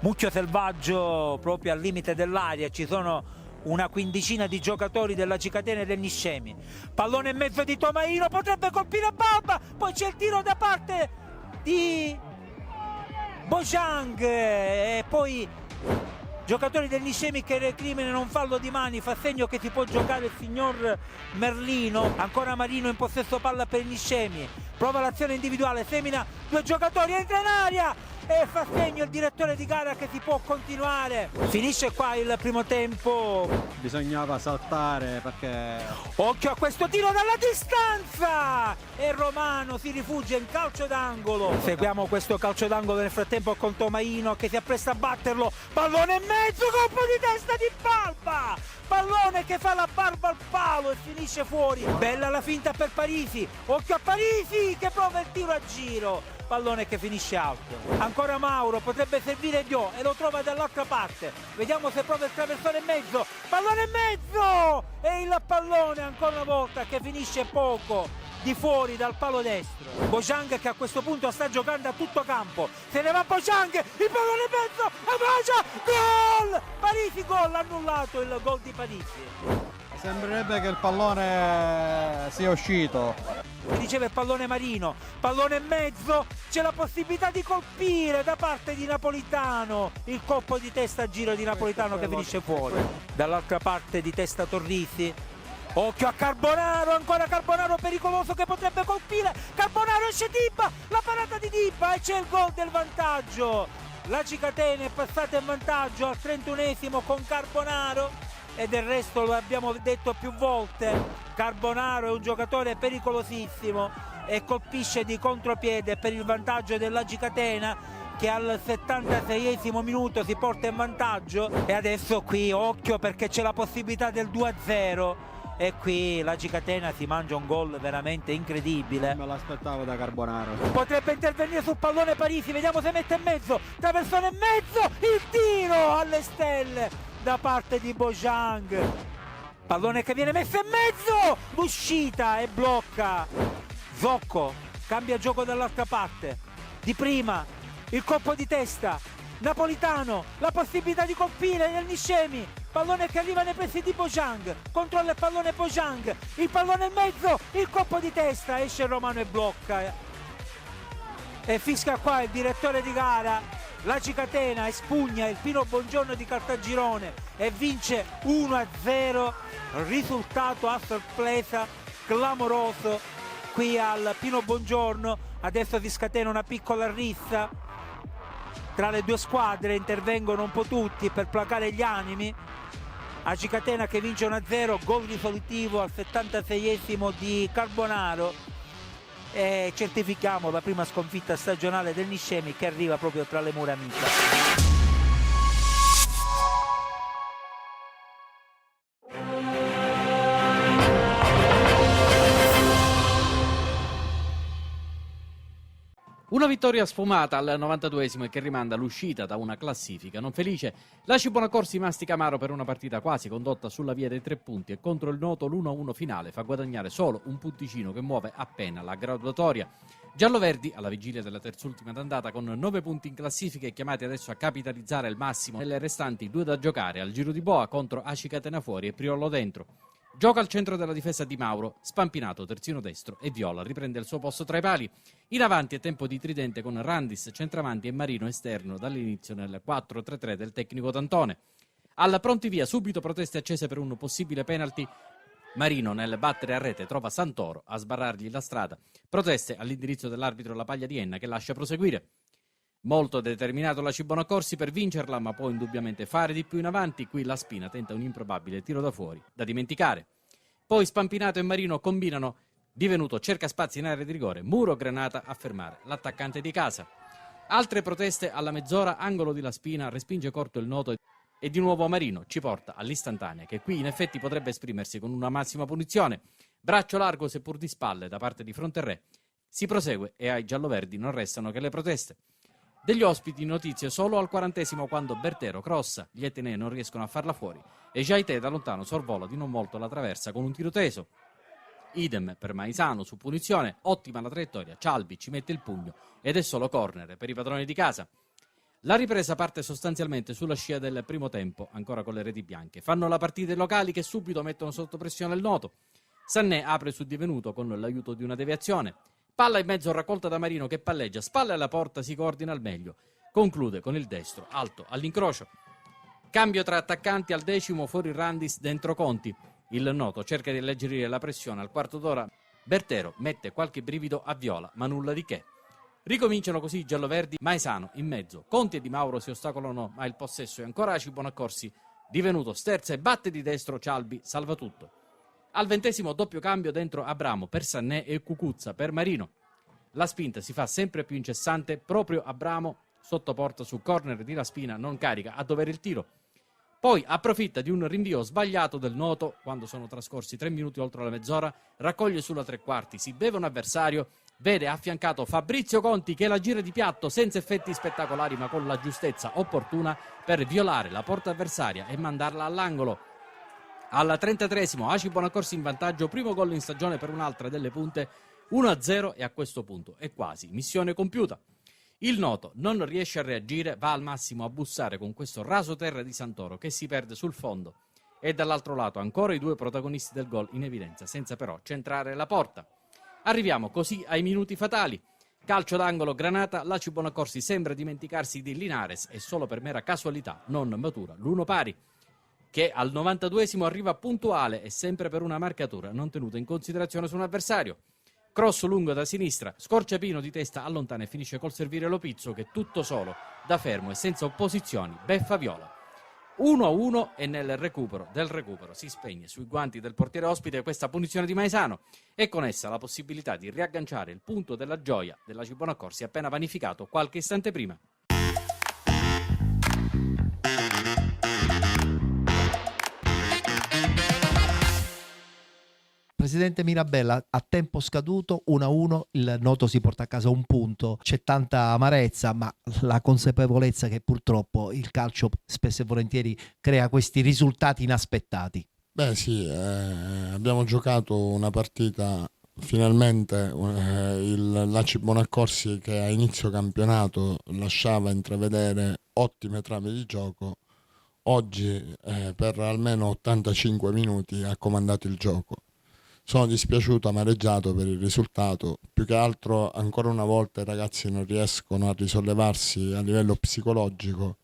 Mucchio selvaggio proprio al limite dell'aria, ci sono una quindicina di giocatori dell'Aci Catena e del Niscemi. Pallone in mezzo di Tomaino, potrebbe colpire Balba, poi c'è il tiro da parte di Bojang e poi giocatori del Niscemi che recriminano un fallo di mani, fa segno che si può giocare il signor Merlino. Ancora Marino in possesso palla per il Niscemi, prova l'azione individuale, semina 2 giocatori, entra in aria e fa segno il direttore di gara che si può continuare. Finisce qua il primo tempo. Bisognava saltare perché... Occhio a questo tiro dalla distanza e Romano si rifugia in calcio d'angolo. Seguiamo questo calcio d'angolo nel frattempo con Tomaino che si appresta a batterlo. Pallone in mezzo, colpo di testa di Balba, pallone che fa la barba al palo e finisce fuori. Bella la finta per Parisi, occhio a Parisi che prova il tiro a giro, pallone che finisce alto. Ancora Mauro, potrebbe servire Dio e lo trova dall'altra parte. Vediamo se prova il traversone in mezzo, pallone in mezzo e il pallone ancora una volta che finisce poco di fuori dal palo destro. Bojang che a questo punto sta giocando a tutto campo, se ne va Bojang, il pallone in mezzo, Amagia, gol! Parisi, gol, annullato il gol di Parisi. Sembrerebbe che il pallone sia uscito. Riceve il pallone Marino, pallone in mezzo, c'è la possibilità di colpire da parte di Napolitano, il colpo di testa a giro di Napolitano che finisce fuori. Dall'altra parte di testa Torrisi, occhio a Carbonaro, ancora Carbonaro pericoloso che potrebbe colpire, Carbonaro, esce Dibba, la parata di Dibba e c'è il gol del vantaggio. L'Aci Catena è passata in vantaggio al 31esimo con Carbonaro e del resto lo abbiamo detto più volte. Carbonaro è un giocatore pericolosissimo e colpisce di contropiede per il vantaggio dell'Agi Catena, che al 76esimo minuto si porta in vantaggio. E adesso qui occhio, perché c'è la possibilità del 2-0 e qui l'Agi Catena si mangia un gol veramente incredibile. Me l'aspettavo da Carbonaro. Potrebbe intervenire sul pallone Parisi, vediamo se mette in mezzo, traversone in mezzo, il tiro alle stelle da parte di Bojang. Pallone che viene messo in mezzo, l'uscita e blocca. Zocco cambia gioco dall'altra parte. Di prima il colpo di testa, Napolitano, la possibilità di colpire nel Niscemi. Pallone che arriva nei pressi di Bojang, controlla il pallone Bojang, il pallone in mezzo, il colpo di testa, esce Romano e blocca. E fischia qua il direttore di gara. L'Agi Catena espugna il Pino Bongiorno di Caltagirone e vince 1-0, risultato a sorpresa clamoroso qui al Pino Bongiorno. Adesso si scatena una piccola rissa tra le due squadre, intervengono un po' tutti per placare gli animi. Agi Catena che vince 1-0, gol risolutivo al 76esimo di Carbonaro, e certifichiamo la prima sconfitta stagionale del Niscemi che arriva proprio tra le mura amiche. Una vittoria sfumata al 92esimo e che rimanda l'uscita da una classifica non felice. L'Aci Bonaccorsi mastica amaro per una partita quasi condotta sulla via dei 3 punti e contro il noto l'1-1 finale fa guadagnare solo un punticino che muove appena la graduatoria. Gialloverdi, alla vigilia della terzultima d'andata con 9 punti in classifica e chiamati adesso a capitalizzare il massimo nelle restanti 2 da giocare al Giro di Boa contro Aci Catena fuori e Priolo dentro. Gioca al centro della difesa Di Mauro, Spampinato terzino destro e Viola riprende il suo posto tra i pali. In avanti è tempo di tridente con Randis centravanti e Marino esterno dall'inizio nel 4-3-3 del tecnico D'Antone. Alla pronti via subito proteste accese per un possibile penalty. Marino nel battere a rete trova Santoro a sbarrargli la strada. Proteste all'indirizzo dell'arbitro La Paglia di Enna che lascia proseguire. Molto determinato l'Aci Bonaccorsi per vincerla, ma può indubbiamente fare di più in avanti. Qui la Spina tenta un improbabile tiro da fuori, da dimenticare. Poi Spampinato e Marino combinano. Divenuto cerca spazi in area di rigore. Muro Granata a fermare l'attaccante di casa. Altre proteste alla mezz'ora, angolo di La Spina, respinge corto il noto e di nuovo Marino ci porta all'istantanea, che qui in effetti potrebbe esprimersi con una massima punizione. Braccio largo seppur di spalle da parte di Fronterré. Si prosegue e ai gialloverdi non restano che le proteste. Degli ospiti notizie solo al 40esimo quando Bertero crossa, gli Etenei non riescono a farla fuori e Jaité da lontano sorvola di non molto la traversa con un tiro teso. Idem per Maisano su punizione, ottima la traiettoria, Cialbi ci mette il pugno ed è solo corner per i padroni di casa. La ripresa parte sostanzialmente sulla scia del primo tempo, ancora con le reti bianche. Fanno la partita i locali che subito mettono sotto pressione il noto. Sannè apre su Divenuto con l'aiuto di una deviazione. Palla in mezzo raccolta da Marino che palleggia, spalle alla porta, si coordina al meglio. Conclude con il destro, alto all'incrocio. Cambio tra attaccanti al 10° fuori Randis, dentro Conti. Il noto cerca di alleggerire la pressione al quarto d'ora. Bertero mette qualche brivido a Viola, ma nulla di che. Ricominciano così i gialloverdi, Maisano in mezzo. Conti e Di Mauro si ostacolano, ma il possesso è ancora Aci Bonaccorsi. Divenuto sterza e batte di destro, Cialbi salva tutto. Al 20° doppio cambio dentro Abramo per Sannè e Cucuzza per Marino. La spinta si fa sempre più incessante, proprio Abramo sotto porta su corner di La Spina non carica a dovere il tiro. Poi approfitta di un rinvio sbagliato del noto, quando sono trascorsi 3 minuti oltre la mezz'ora, raccoglie sulla 3/4, si beve un avversario, vede affiancato Fabrizio Conti che la gira di piatto senza effetti spettacolari ma con la giustezza opportuna per violare la porta avversaria e mandarla all'angolo. Al 33° Aci Bonaccorsi in vantaggio, primo gol in stagione per un'altra delle punte, 1-0 e a questo punto è quasi missione compiuta. Il noto non riesce a reagire, va al massimo a bussare con questo raso terra di Santoro che si perde sul fondo e dall'altro lato ancora i 2 protagonisti del gol in evidenza senza però centrare la porta. Arriviamo così ai minuti fatali. Calcio d'angolo Granata, l'Aci Bonaccorsi sembra dimenticarsi di Linares e solo per mera casualità non matura l'uno pari, che al 92° arriva puntuale e sempre per una marcatura non tenuta in considerazione su un avversario. Cross lungo da sinistra, Scorciapino di testa allontana e finisce col servire Lopizzo che tutto solo, da fermo e senza opposizioni, beffa Viola. 1-1 e nel recupero del recupero si spegne sui guanti del portiere ospite questa punizione di Maesano e con essa la possibilità di riagganciare il punto della gioia della Cibonaccorsi appena vanificato qualche istante prima. Presidente Mirabella, a tempo scaduto 1-1, il Noto si porta a casa un punto, c'è tanta amarezza, ma la consapevolezza che purtroppo il calcio spesso e volentieri crea questi risultati inaspettati. Beh sì, abbiamo giocato una partita, finalmente la Cibonaccorsi che a inizio campionato lasciava intravedere ottime trame di gioco, oggi per almeno 85 minuti ha comandato il gioco. Sono dispiaciuto, amareggiato per il risultato, più che altro ancora una volta i ragazzi non riescono a risollevarsi a livello psicologico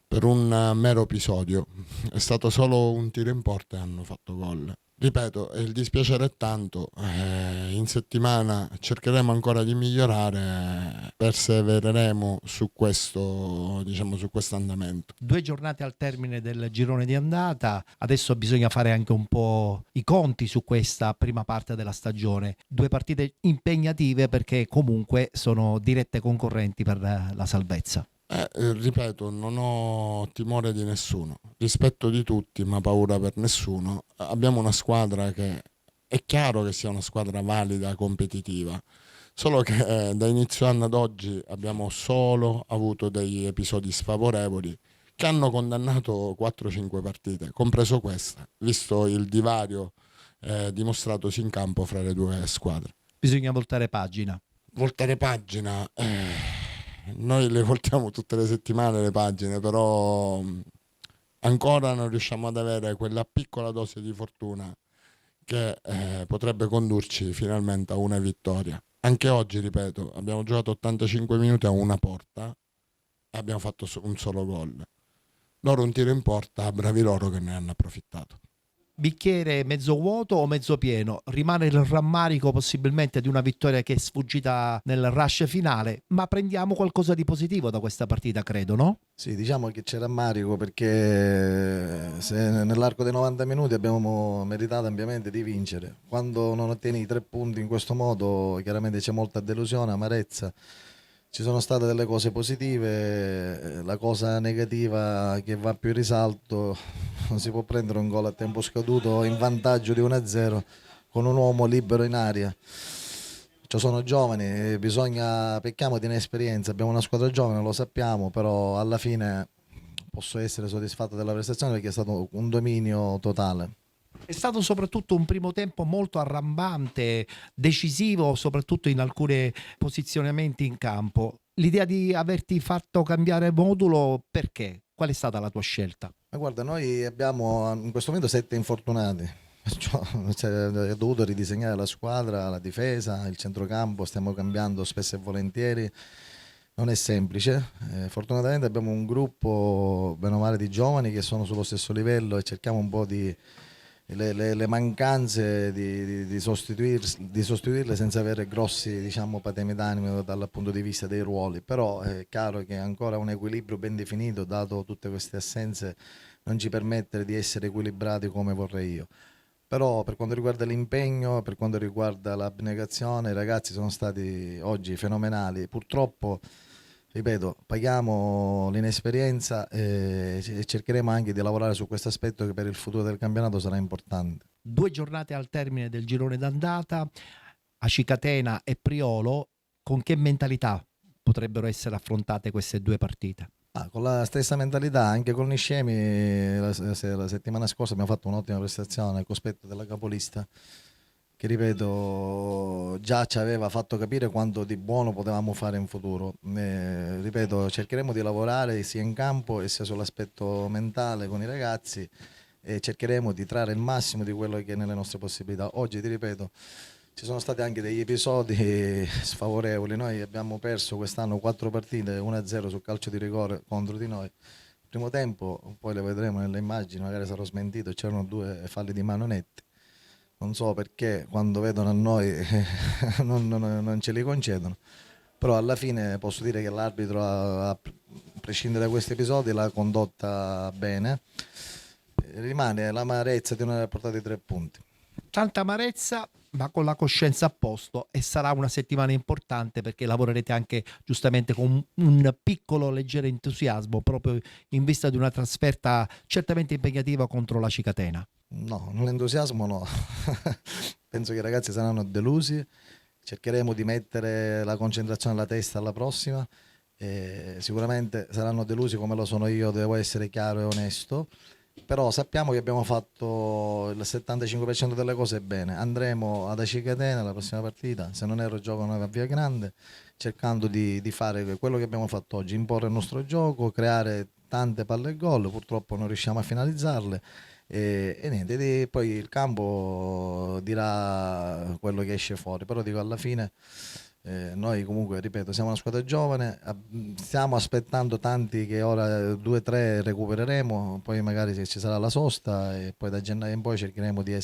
per un mero episodio. È stato solo un tiro in porta e hanno fatto gol. Ripeto, il dispiacere è tanto, in settimana cercheremo ancora di migliorare, persevereremo su questo, su questo andamento. 2 giornate al termine del girone di andata, adesso bisogna fare anche un po' i conti su questa prima parte della stagione. 2 partite impegnative perché comunque sono dirette concorrenti per la salvezza. Ripeto, non ho timore di nessuno, rispetto di tutti, ma paura per nessuno. Abbiamo una squadra che è chiaro che sia una squadra valida, competitiva, solo che da inizio anno ad oggi abbiamo solo avuto degli episodi sfavorevoli che hanno condannato 4-5 partite, compreso questa, visto il divario dimostratosi in campo fra le 2 squadre. Bisogna voltare pagina. Voltare pagina... Noi le voltiamo tutte le settimane le pagine, però ancora non riusciamo ad avere quella piccola dose di fortuna che potrebbe condurci finalmente a una vittoria. Anche oggi, ripeto, abbiamo giocato 85 minuti a una porta e abbiamo fatto un solo gol. Loro un tiro in porta, bravi loro che ne hanno approfittato. Bicchiere mezzo vuoto o mezzo pieno? Rimane il rammarico possibilmente di una vittoria che è sfuggita nel rush finale, ma prendiamo qualcosa di positivo da questa partita, credo, no? Sì, diciamo che c'è rammarico perché se nell'arco dei 90 minuti abbiamo meritato ampiamente di vincere. Quando non ottieni i 3 punti in questo modo, chiaramente c'è molta delusione, amarezza. Ci sono state delle cose positive, la cosa negativa che va più in risalto, non si può prendere un gol a tempo scaduto in vantaggio di 1-0 con un uomo libero in aria. Cioè sono giovani, pecchiamo di inesperienza, abbiamo una squadra giovane, lo sappiamo, però alla fine posso essere soddisfatto della prestazione perché è stato un dominio totale. È stato soprattutto un primo tempo molto arrambante, decisivo, soprattutto in alcuni posizionamenti in campo. L'idea di averti fatto cambiare modulo, perché? Qual è stata la tua scelta? Ma guarda, noi abbiamo in questo momento 7 infortunati, perciò è dovuto ridisegnare la squadra, la difesa, il centrocampo, stiamo cambiando spesso e volentieri. Non è semplice, fortunatamente abbiamo un gruppo bene o male di giovani che sono sullo stesso livello e cerchiamo un po' di le mancanze di sostituirle senza avere grossi patemi d'animo dal punto di vista dei ruoli, però è chiaro che ancora un equilibrio ben definito, dato tutte queste assenze, non ci permette di essere equilibrati come vorrei io. Però per quanto riguarda l'impegno, per quanto riguarda l'abnegazione, i ragazzi sono stati oggi fenomenali. Purtroppo, ripeto, paghiamo l'inesperienza e cercheremo anche di lavorare su questo aspetto che per il futuro del campionato sarà importante. 2 giornate al termine del girone d'andata, Acicatena e Priolo, con che mentalità potrebbero essere affrontate queste 2 partite? Con la stessa mentalità, anche con Niscemi la settimana scorsa abbiamo fatto un'ottima prestazione al cospetto della capolista, che ripeto già ci aveva fatto capire quanto di buono potevamo fare in futuro. Ripeto, cercheremo di lavorare sia in campo e sia sull'aspetto mentale con i ragazzi e cercheremo di trarre il massimo di quello che è nelle nostre possibilità. Oggi, ti ripeto, ci sono stati anche degli episodi sfavorevoli. Noi abbiamo perso quest'anno 4 partite, 1-0 sul calcio di rigore contro di noi. Il primo tempo, poi le vedremo nelle immagini, magari sarò smentito, c'erano 2 falli di mano netti. Non so perché quando vedono a noi non ce li concedono, però alla fine posso dire che l'arbitro, a prescindere da questi episodi, l'ha condotta bene. Rimane l'amarezza di non aver portato i 3 punti. Tanta amarezza, ma con la coscienza a posto, e sarà una settimana importante perché lavorerete anche giustamente con un piccolo leggero entusiasmo proprio in vista di una trasferta certamente impegnativa contro la Cicatena. No, l'entusiasmo no. Penso che i ragazzi saranno delusi, cercheremo di mettere la concentrazione alla testa alla prossima, sicuramente saranno delusi come lo sono io, devo essere chiaro e onesto. Però sappiamo che abbiamo fatto il 75% delle cose bene. Andremo ad Acicatena la prossima partita, se non erro giocano a Via Grande, cercando di fare quello che abbiamo fatto oggi, imporre il nostro gioco, creare tante palle e gol, purtroppo non riusciamo a finalizzarle e niente, poi il campo dirà quello che esce fuori, però dico alla fine noi comunque, ripeto, siamo una squadra giovane, stiamo aspettando tanti che ora 2-3 recupereremo, poi magari ci sarà la sosta e poi da gennaio in poi cercheremo di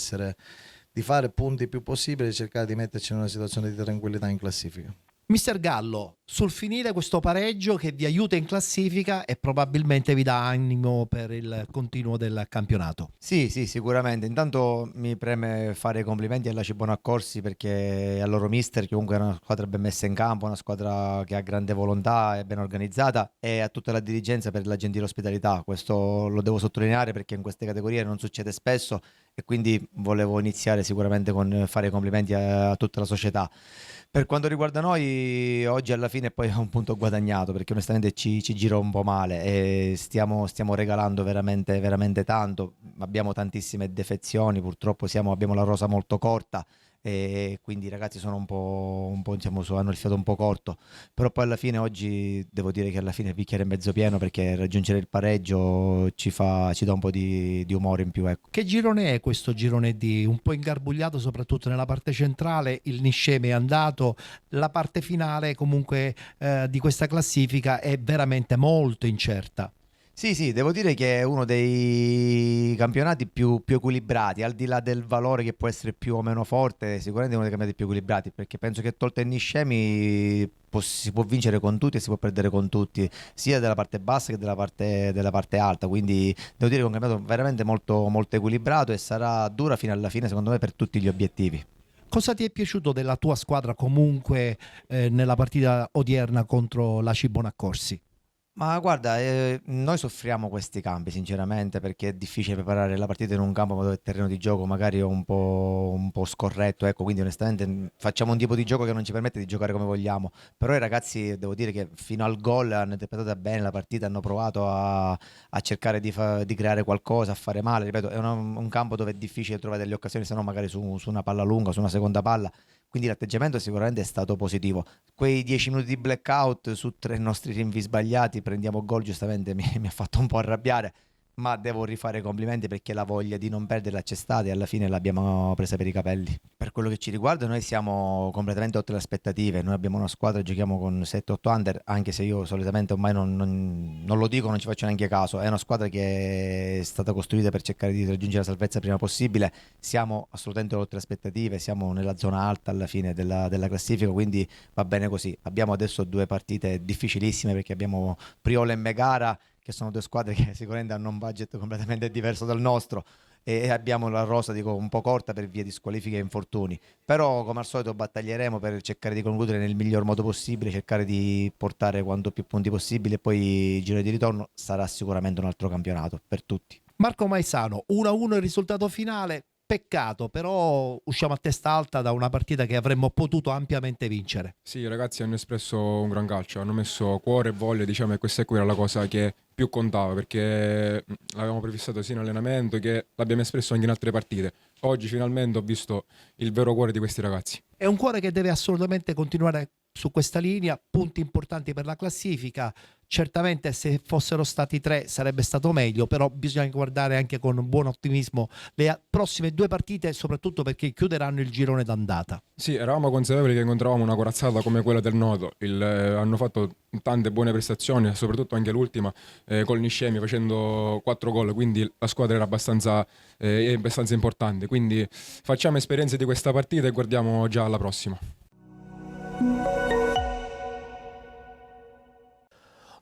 fare punti il più possibile e cercare di metterci in una situazione di tranquillità in classifica. Mister Gallo, sul finire questo pareggio che vi aiuta in classifica e probabilmente vi dà animo per il continuo del campionato. Sì, sicuramente. Intanto mi preme fare i complimenti alla Cibonaccorsi perché al loro mister, che comunque è una squadra ben messa in campo, una squadra che ha grande volontà e ben organizzata, e a tutta la dirigenza per la gentile ospitalità. Questo lo devo sottolineare perché in queste categorie non succede spesso e quindi volevo iniziare sicuramente con fare i complimenti a tutta la società. Per quanto riguarda noi, oggi alla fine poi è un punto guadagnato perché onestamente ci gira un po' male e stiamo regalando veramente, veramente tanto. Abbiamo tantissime defezioni, purtroppo abbiamo la rosa molto corta e quindi i ragazzi sono un po' hanno il fiato un po' corto, però poi alla fine oggi devo dire che alla fine il bicchiere è mezzo pieno perché raggiungere il pareggio ci dà un po' di umore in più, ecco. Che girone è questo girone D? Un po' ingarbugliato soprattutto nella parte centrale, il Niscemi è andato, la parte finale comunque di questa classifica è veramente molto incerta. Sì, devo dire che è uno dei campionati più equilibrati, al di là del valore che può essere più o meno forte, sicuramente è uno dei campionati più equilibrati, perché penso che tolto il Niscemi si può vincere con tutti e si può perdere con tutti, sia della parte bassa che della parte alta, quindi devo dire che è un campionato veramente molto, molto equilibrato e sarà dura fino alla fine, secondo me, per tutti gli obiettivi. Cosa ti è piaciuto della tua squadra comunque nella partita odierna contro la Cibonaccorsi? Ma guarda, noi soffriamo questi campi sinceramente perché è difficile preparare la partita in un campo dove il terreno di gioco magari è un po' scorretto, ecco, quindi onestamente facciamo un tipo di gioco che non ci permette di giocare come vogliamo, però i ragazzi devo dire che fino al gol hanno interpretato bene la partita, hanno provato a cercare di creare qualcosa, a fare male, ripeto, è un campo dove è difficile trovare delle occasioni, se no magari su una palla lunga, su una seconda palla. Quindi l'atteggiamento sicuramente è stato positivo. Quei 10 minuti di blackout su 3 nostri rinvii sbagliati, prendiamo gol, giustamente mi ha fatto un po' arrabbiare, ma devo rifare i complimenti perché la voglia di non perderla c'è stata e alla fine l'abbiamo presa per i capelli. Per quello che ci riguarda noi siamo completamente oltre le aspettative, noi abbiamo una squadra, giochiamo con 7-8 under, anche se io solitamente ormai non lo dico, non ci faccio neanche caso, è una squadra che è stata costruita per cercare di raggiungere la salvezza il prima possibile, siamo assolutamente oltre le aspettative, siamo nella zona alta alla fine della classifica, quindi va bene così. Abbiamo adesso 2 partite difficilissime perché abbiamo Priola e Megara, che sono 2 squadre che sicuramente hanno un budget completamente diverso dal nostro e abbiamo la rosa un po' corta per via di squalifiche e infortuni, però come al solito battaglieremo per cercare di concludere nel miglior modo possibile, cercare di portare quanto più punti possibile e poi il giro di ritorno sarà sicuramente un altro campionato per tutti. Marco Maisano, 1-1 il risultato finale, peccato, però usciamo a testa alta da una partita che avremmo potuto ampiamente vincere. Sì, i ragazzi hanno espresso un gran calcio, hanno messo cuore e voglia, diciamo, e questa era la cosa che più contava, perché l'avevamo prefissato sia in allenamento che l'abbiamo espresso anche in altre partite. Oggi finalmente ho visto il vero cuore di questi ragazzi. È un cuore che deve assolutamente continuare su questa linea, punti importanti per la classifica. Certamente se fossero stati 3 sarebbe stato meglio, però bisogna guardare anche con buon ottimismo le prossime 2 partite, soprattutto perché chiuderanno il girone d'andata. Sì, eravamo consapevoli che incontravamo una corazzata come quella del Noto, hanno fatto tante buone prestazioni, soprattutto anche l'ultima col Niscemi facendo 4 gol, quindi la squadra era abbastanza importante, quindi facciamo esperienze di questa partita e guardiamo già alla prossima.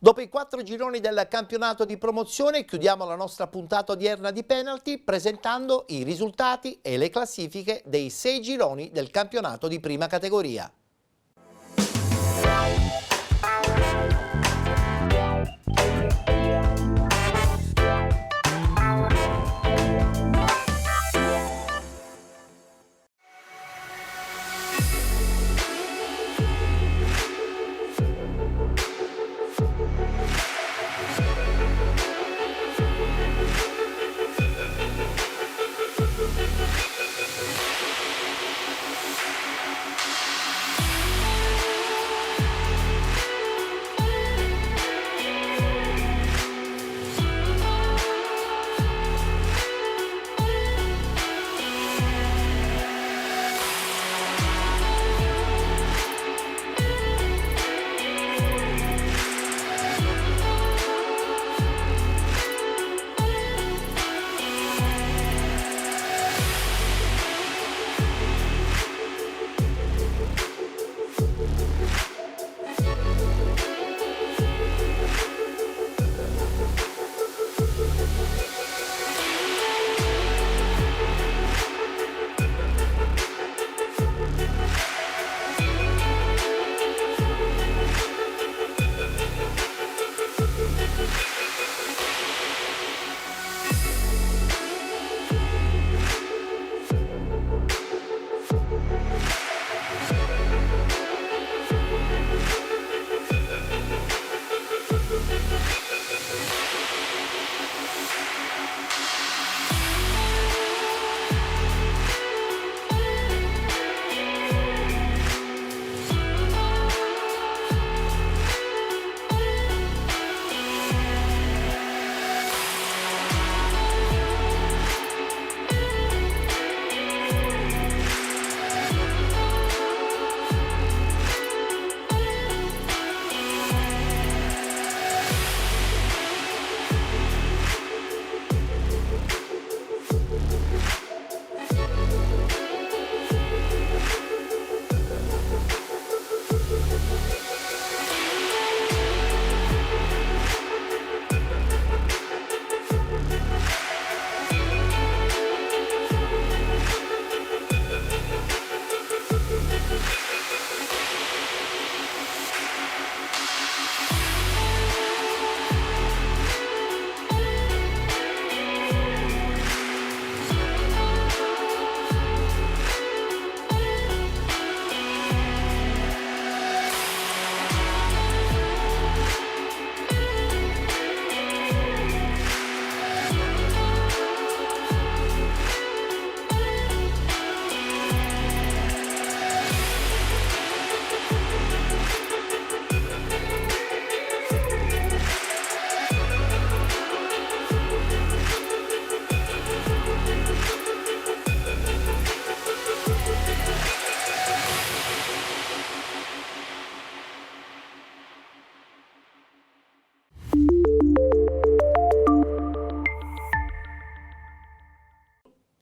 Dopo i 4 gironi del campionato di promozione chiudiamo la nostra puntata odierna di penalty presentando i risultati e le classifiche dei 6 gironi del campionato di prima categoria.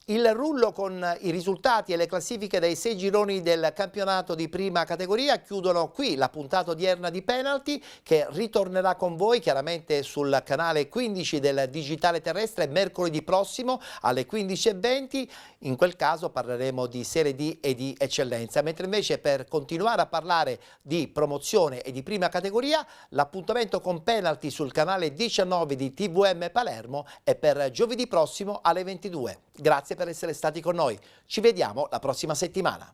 Il rullo con i risultati e le classifiche dei 6 gironi del campionato di prima categoria chiudono qui la puntata odierna di Penalty, che ritornerà con voi chiaramente sul canale 15 del Digitale Terrestre mercoledì prossimo alle 15:20. In quel caso parleremo di Serie D e di eccellenza, mentre invece per continuare a parlare di promozione e di prima categoria l'appuntamento con Penalty sul canale 19 di TVM Palermo è per giovedì prossimo alle 22. Grazie per essere stati con noi, ci vediamo la prossima settimana.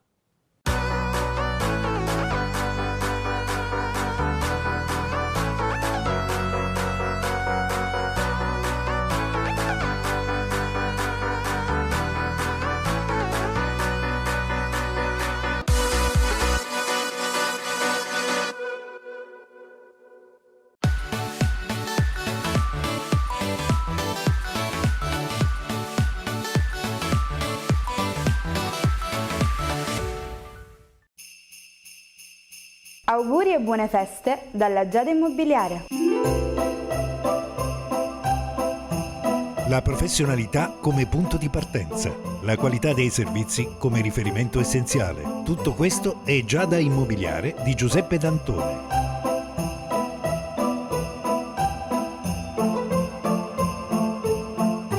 Auguri e buone feste dalla Giada Immobiliare. La professionalità come punto di partenza, la qualità dei servizi come riferimento essenziale. Tutto questo è Giada Immobiliare di Giuseppe D'Antone.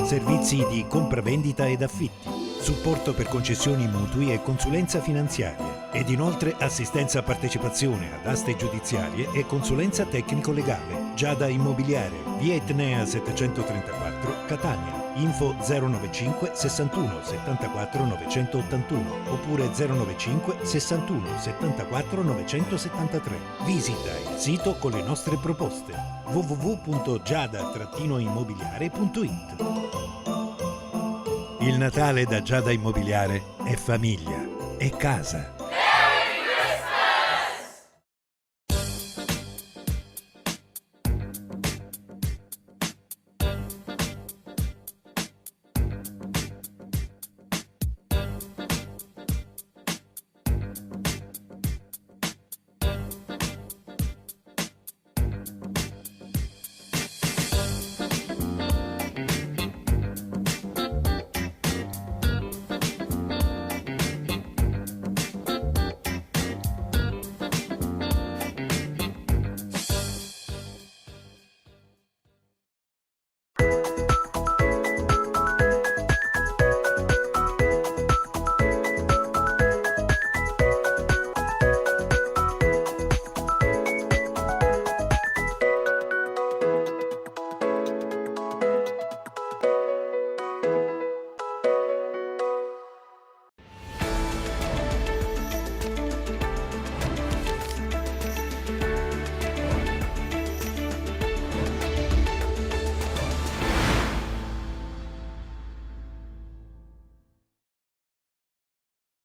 servizi di compravendita ed affitti, supporto per concessioni mutui e consulenza finanziaria ed inoltre assistenza a partecipazione ad aste giudiziarie e consulenza tecnico-legale. Giada Immobiliare, via Etnea 734, Catania. Info 095 61 74 981 oppure 095 61 74 973. Visita il sito con le nostre proposte www.giada-immobiliare.it. Il Natale da Giada Immobiliare è famiglia, è casa.